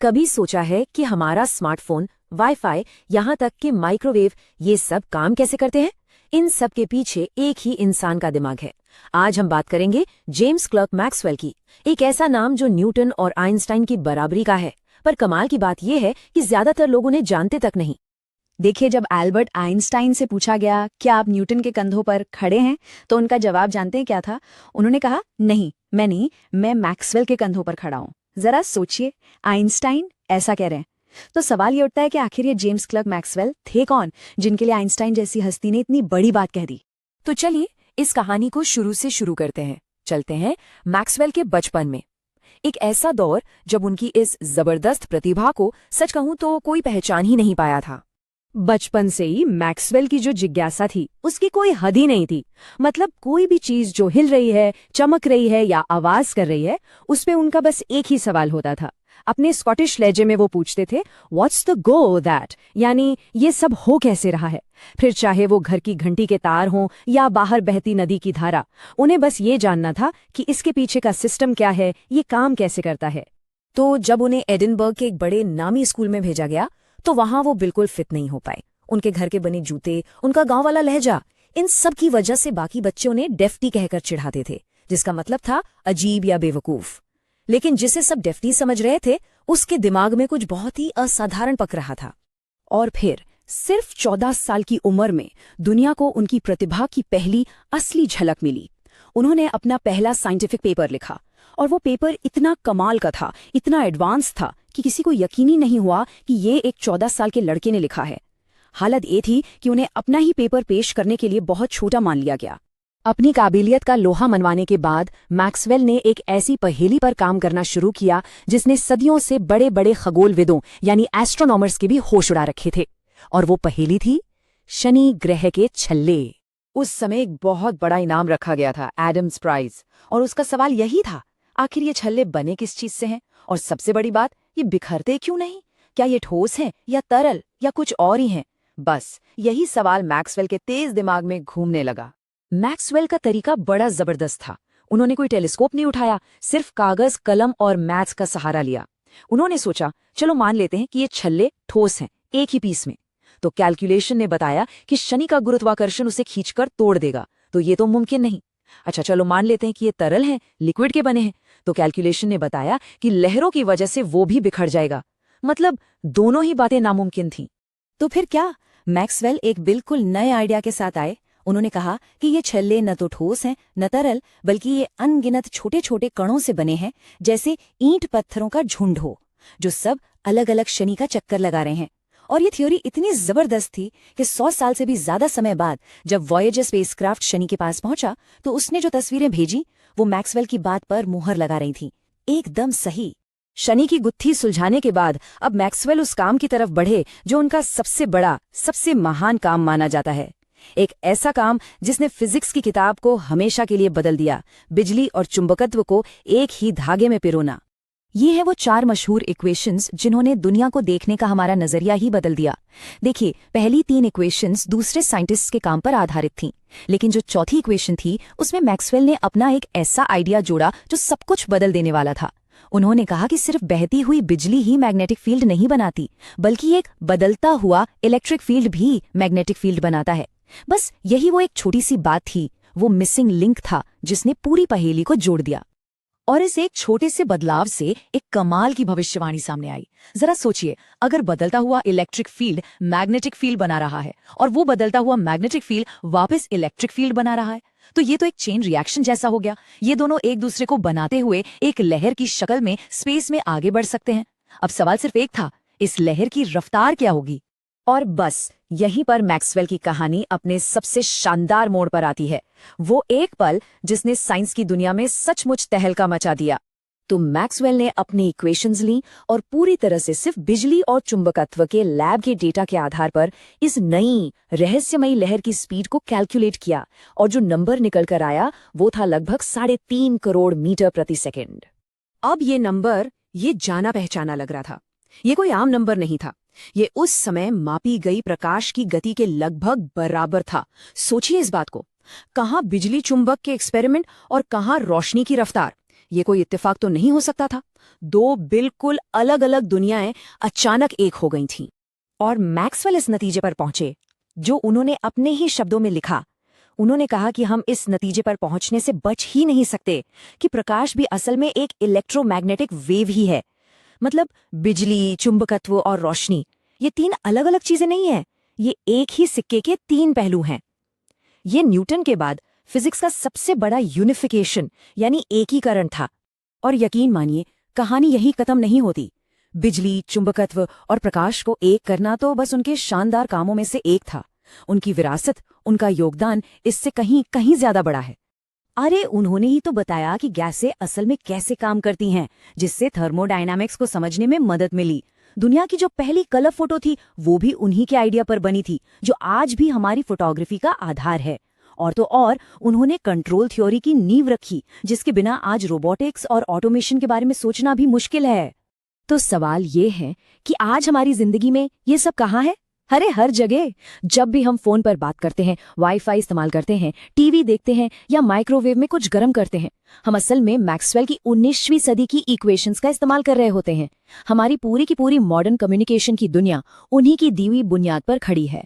कभी सोचा है कि हमारा स्मार्टफोन, वाईफाई, यहाँ तक कि माइक्रोवेव, ये सब काम कैसे करते हैं? इन सब के पीछे एक ही इंसान का दिमाग है। आज हम बात करेंगे जेम्स क्लर्क मैक्सवेल की, एक ऐसा नाम जो न्यूटन और आइंस्टाइन की बराबरी का है। पर कमाल की बात यह है कि ज्यादातर लोग उन्हें जानते तक नहीं। देखिए, जब एल्बर्ट आइंस्टाइन से पूछा गया क्या आप न्यूटन के कंधों पर खड़े हैं, तो उनका जवाब जानते हैं क्या था? उन्होंने कहा, नहीं, मैं मैक्सवेल के कंधों पर खड़ा हूं। जरा सोचिए, आइंस्टाइन ऐसा कह रहे हैं। तो सवाल ये उठता है कि आखिर ये जेम्स क्लर्क मैक्सवेल थे कौन, जिनके लिए आइंस्टाइन जैसी हस्ती ने इतनी बड़ी बात कह दी? तो चलिए इस कहानी को शुरू से शुरू करते हैं। चलते हैं मैक्सवेल के बचपन में। एक ऐसा दौर जब उनकी इस जबरदस्त प्रतिभा को सच कहूं तो कोई पहचान ही नहीं पाया था। बचपन से ही मैक्सवेल की जो जिज्ञासा थी उसकी कोई हद ही नहीं थी। मतलब कोई भी चीज जो हिल रही है, चमक रही है या आवाज कर रही है, उस पे उनका बस एक ही सवाल होता था। अपने स्कॉटिश लहजे में वो पूछते थे, व्हाट्स द गो दैट, यानी ये सब हो कैसे रहा है। फिर चाहे वो घर की घंटी के तार हों या बाहर बहती नदी की धारा, उन्हें बस ये जानना था कि इसके पीछे का सिस्टम क्या है, ये काम कैसे करता है। तो जब उन्हें एडिनबर्ग के एक बड़े नामी स्कूल में भेजा गया तो वहां वो बिल्कुल फिट नहीं हो पाए। उनके घर के बने जूते, उनका गांव वाला लहजा, इन सब की वजह से बाकी बच्चे उन्हें डेफ्टी कहकर चिढ़ाते थे, जिसका मतलब था अजीब या बेवकूफ। लेकिन जिसे सब डेफ्टी समझ रहे थे, उसके दिमाग में कुछ बहुत ही असाधारण पक रहा था। और फिर सिर्फ 14 साल की उम्र में दुनिया को उनकी प्रतिभा की पहली असली झलक मिली। उन्होंने अपना पहला साइंटिफिक पेपर लिखा और वो पेपर इतना कमाल का था, इतना एडवांस था कि किसी को यकीन ही नहीं हुआ कि ये एक 14 साल के लड़के ने लिखा है। हालत ये थी कि उन्हें अपना ही पेपर पेश करने के लिए बहुत छोटा मान लिया गया। अपनी काबिलियत का लोहा मनवाने के बाद मैक्सवेल ने एक ऐसी पहेली पर काम करना शुरू किया जिसने सदियों से बड़े बड़े खगोलविदों यानी एस्ट्रोनॉमर्स के भी होश उड़ा रखे थे। और वो पहेली थी शनि ग्रह के छल्ले। उस समय एक बहुत बड़ा इनाम रखा गया था, एडम्स प्राइज, और उसका सवाल यही था, आखिर ये छल्ले बने किस चीज से हैं? और सबसे बड़ी बात, ये बिखरते क्यों नहीं? क्या ये ठोस हैं या तरल या कुछ और ही हैं? बस यही सवाल मैक्सवेल के तेज दिमाग में घूमने लगा। मैक्सवेल का तरीका बड़ा जबरदस्त था। उन्होंने कोई टेलीस्कोप नहीं उठाया, सिर्फ कागज, कलम और मैथ्स का सहारा लिया। उन्होंने सोचा, चलो मान लेते हैं कि ये छल्ले ठोस हैं, एक ही पीस में। तो कैलकुलेशन ने बताया कि शनि का गुरुत्वाकर्षण उसे खींचकर तोड़ देगा, तो ये तो मुमकिन नहीं। अच्छा, चलो मान लेते हैं कि ये तरल हैं, लिक्विड के बने हैं। तो कैलकुलेशन ने बताया कि लहरों की वजह से वो भी बिखर जाएगा। मतलब दोनों ही बातें नामुमकिन थीं। तो फिर क्या? मैक्सवेल एक बिल्कुल नए आइडिया के साथ आए। उन्होंने कहा कि ये छल्ले न तो ठोस हैं न तरल, बल्कि ये अनगिनत छोटे छोटे कणों से बने हैं, जैसे ईंट पत्थरों का झुंड हो, जो सब अलग अलग शनि का चक्कर लगा रहे हैं। और ये थ्योरी इतनी जबरदस्त थी कि 100 साल से भी ज्यादा समय बाद जब वॉयेजर स्पेसक्राफ्ट शनि के पास पहुंचा तो उसने जो तस्वीरें भेजी वो मैक्सवेल की बात पर मुहर लगा रही थी। एकदम सही। शनि की गुत्थी सुलझाने के बाद अब मैक्सवेल उस काम की तरफ बढ़े जो उनका सबसे बड़ा, सबसे महान काम माना जाता है। एक ऐसा काम जिसने फिजिक्स की किताब को हमेशा के लिए बदल दिया, बिजली और चुंबकत्व को एक ही धागे में पिरोना। ये है वो 4 मशहूर इक्वेशंस जिन्होंने दुनिया को देखने का हमारा नजरिया ही बदल दिया। देखिए, पहली 3 इक्वेशंस दूसरे साइंटिस्ट्स के काम पर आधारित थीं, लेकिन जो चौथी इक्वेशन थी उसमें मैक्सवेल ने अपना एक ऐसा आइडिया जोड़ा जो सब कुछ बदल देने वाला था। उन्होंने कहा कि सिर्फ बहती हुई बिजली ही मैग्नेटिक फील्ड नहीं बनाती, बल्कि एक बदलता हुआ इलेक्ट्रिक फील्ड भी मैग्नेटिक फील्ड बनाता है। बस यही वो एक छोटी सी बात थी, वो मिसिंग लिंक था जिसने पूरी पहेली को जोड़ दिया। और इस एक छोटे से बदलाव से एक कमाल की भविष्यवाणी सामने आई। जरा सोचिए, अगर बदलता हुआ इलेक्ट्रिक फील्ड मैग्नेटिक फील्ड बना रहा है और वो बदलता हुआ मैग्नेटिक फील्ड वापस इलेक्ट्रिक फील्ड बना रहा है, तो ये तो एक चेन रिएक्शन जैसा हो गया। ये दोनों एक दूसरे को बनाते हुए एक लहर की शक्ल में स्पेस में आगे बढ़ सकते हैं। अब सवाल सिर्फ एक था, इस लहर की रफ्तार क्या होगी? और बस यहीं पर मैक्सवेल की कहानी अपने सबसे शानदार मोड़ पर आती है। वो एक पल जिसने साइंस की दुनिया में सचमुच तहलका मचा दिया। तो मैक्सवेल ने अपनी इक्वेशंस ली और पूरी तरह से सिर्फ बिजली और चुंबकत्व के लैब के डेटा के आधार पर इस नई रहस्यमयी लहर की स्पीड को कैलकुलेट किया, और जो नंबर निकल कर आया वो था लगभग 3.5 करोड़ मीटर प्रति सेकेंड। अब ये नंबर ये जाना पहचाना लग रहा था। ये कोई आम नंबर नहीं था, ये उस समय मापी गई प्रकाश की गति के लगभग बराबर था। सोचिए इस बात को, कहाँ बिजली चुंबक के एक्सपेरिमेंट और कहाँ रोशनी की रफ्तार। ये कोई इत्तेफाक तो नहीं हो सकता था। दो बिल्कुल अलग अलग दुनियाएं अचानक एक हो गई थीं। और मैक्सवेल इस नतीजे पर पहुंचे जो उन्होंने अपने ही शब्दों में लिखा। उन्होंने कहा कि हम इस नतीजे पर पहुंचने से बच ही नहीं सकते कि प्रकाश भी असल में एक इलेक्ट्रोमैग्नेटिक वेव ही है। मतलब बिजली, चुंबकत्व और रोशनी, ये तीन अलग अलग चीजें नहीं हैं, ये एक ही सिक्के के तीन पहलू हैं। ये न्यूटन के बाद फिजिक्स का सबसे बड़ा यूनिफिकेशन यानी एकीकरण था। और यकीन मानिए, कहानी यही खत्म नहीं होती। बिजली, चुंबकत्व और प्रकाश को एक करना तो बस उनके शानदार कामों में से एक था। उनकी विरासत, उनका योगदान इससे कहीं कहीं ज्यादा बड़ा है। अरे उन्होंने ही तो बताया कि गैसें असल में कैसे काम करती हैं, जिससे थर्मोडायनामिक्स को समझने में मदद मिली। दुनिया की जो पहली कलर फोटो थी वो भी उन्हीं के आइडिया पर बनी थी, जो आज भी हमारी फोटोग्राफी का आधार है। और तो और उन्होंने कंट्रोल थ्योरी की नींव रखी, जिसके बिना आज रोबोटिक्स और ऑटोमेशन के बारे में सोचना भी मुश्किल है। तो सवाल ये है कि आज हमारी जिंदगी में ये सब कहाँ है? अरे हर जगह। जब भी हम फोन पर बात करते हैं, वाईफाई इस्तेमाल करते हैं, टीवी देखते हैं या माइक्रोवेव में कुछ गर्म करते हैं, हम असल में मैक्सवेल की 19वीं सदी की इक्वेशंस का इस्तेमाल कर रहे होते हैं। हमारी पूरी की पूरी मॉडर्न कम्युनिकेशन की दुनिया उन्हीं की दी हुई बुनियाद पर खड़ी है।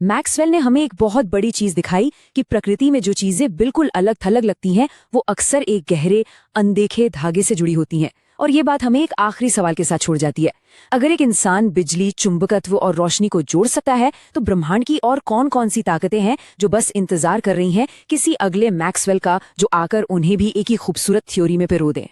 मैक्सवेल ने हमें एक बहुत बड़ी चीज दिखाई कि प्रकृति में जो चीजें बिल्कुल अलग थलग लगती हैं, वो अक्सर एक गहरे, अनदेखे धागे से जुड़ी होती हैं। और ये बात हमें एक आखिरी सवाल के साथ छोड़ जाती है। अगर एक इंसान बिजली, चुंबकत्व और रोशनी को जोड़ सकता है, तो ब्रह्मांड की और कौन कौन सी ताकतें हैं जो बस इंतजार कर रही हैं किसी अगले मैक्सवेल का, जो आकर उन्हें भी एक ही खूबसूरत थ्योरी में पिरो दे।